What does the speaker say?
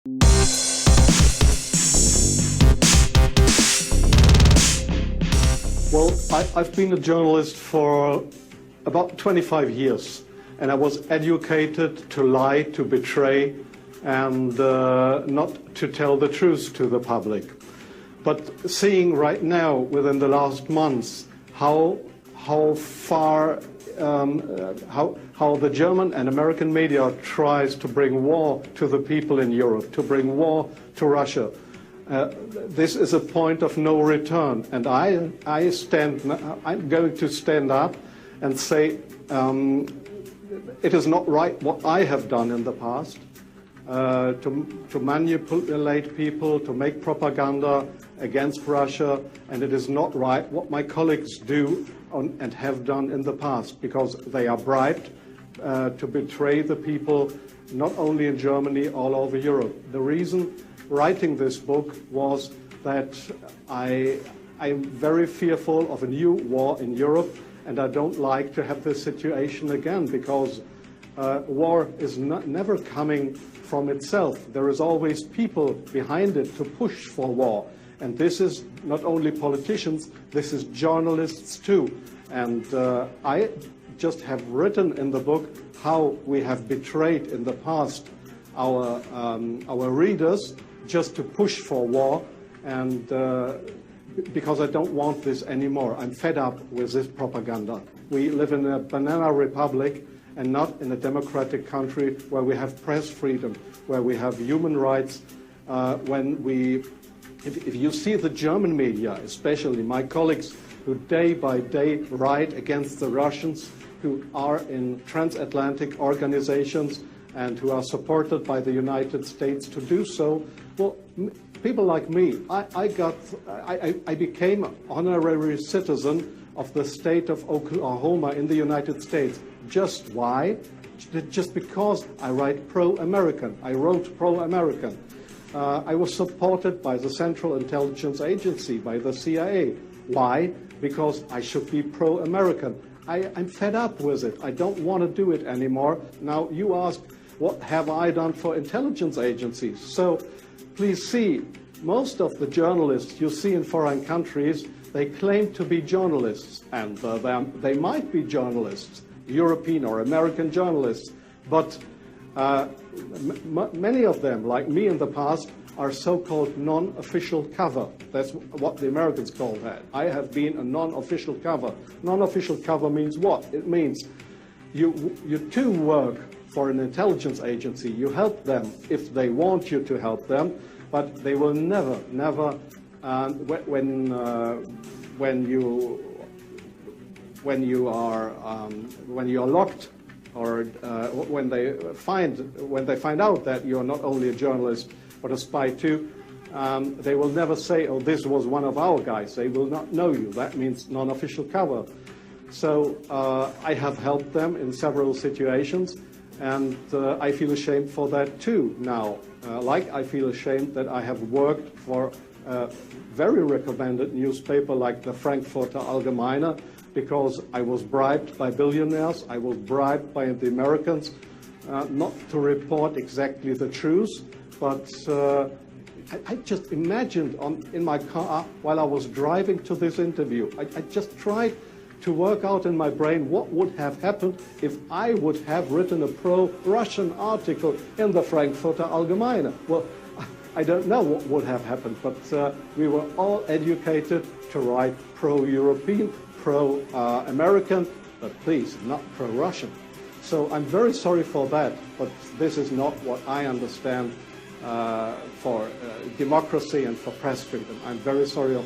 Well, I've been a journalist for about 25 years, and I was educated to lie, to betray, and not to tell the truth to the public. But seeing right now, within the last months, how the German and American media tries to bring war to the people in Europe, to bring war to Russia. This is a point of no return, and I'm going to stand up and say it is not right what I have done in the past, to manipulate people, to make propaganda against Russia, and it is not right what my colleagues do and have done in the past, because they are bribed to betray the people, not only in Germany, all over Europe. The reason writing this book was that I'm very fearful of a new war in Europe, and I don't like to have this situation again, because war is never coming from itself. There is always people behind it to push for war. And this is not only politicians, this is journalists too. And I just have written in the book how we have betrayed in the past our readers just to push for war, and because I don't want this anymore. I'm fed up with this propaganda. We live in a banana republic and not in a democratic country where we have press freedom, where we have human rights. If you see the German media, especially my colleagues who day by day write against the Russians, who are in transatlantic organizations and who are supported by the United States to do so, well, people like me, I became an honorary citizen of the state of Oklahoma in the United States. Just why? Just because I write pro-American. I wrote pro-American. I was supported by the Central Intelligence Agency, by the CIA. Why? Because I should be pro-American. I'm fed up with it. I don't want to do it anymore. Now, you ask, what have I done for intelligence agencies? So, please see, most of the journalists you see in foreign countries, they claim to be journalists, and they might be journalists, European or American journalists, but many of them, like me in the past, are so-called non-official cover. That's what the Americans call that. I have been a non-official cover. Non-official cover means what? It means you too work for an intelligence agency. You help them if they want you to help them, but they will never, when you are locked, or when they find out that you're not only a journalist but a spy too, they will never say, oh, this was one of our guys. They will not know you. That means non-official cover. So I have helped them in several situations, and I feel ashamed for that too now. Like I feel ashamed that I have worked for a very recommended newspaper like the Frankfurter Allgemeine, because I was bribed by billionaires, I was bribed by the Americans not to report exactly the truth, but I just imagined in my car while I was driving to this interview, I just tried to work out in my brain what would have happened if I would have written a pro-Russian article in the Frankfurter Allgemeine. Well, I don't know what would have happened, but we were all educated to write pro-European, pro-American, but please, not pro-Russian. So I'm very sorry for that, but this is not what I understand for democracy and for press freedom. I'm very sorry.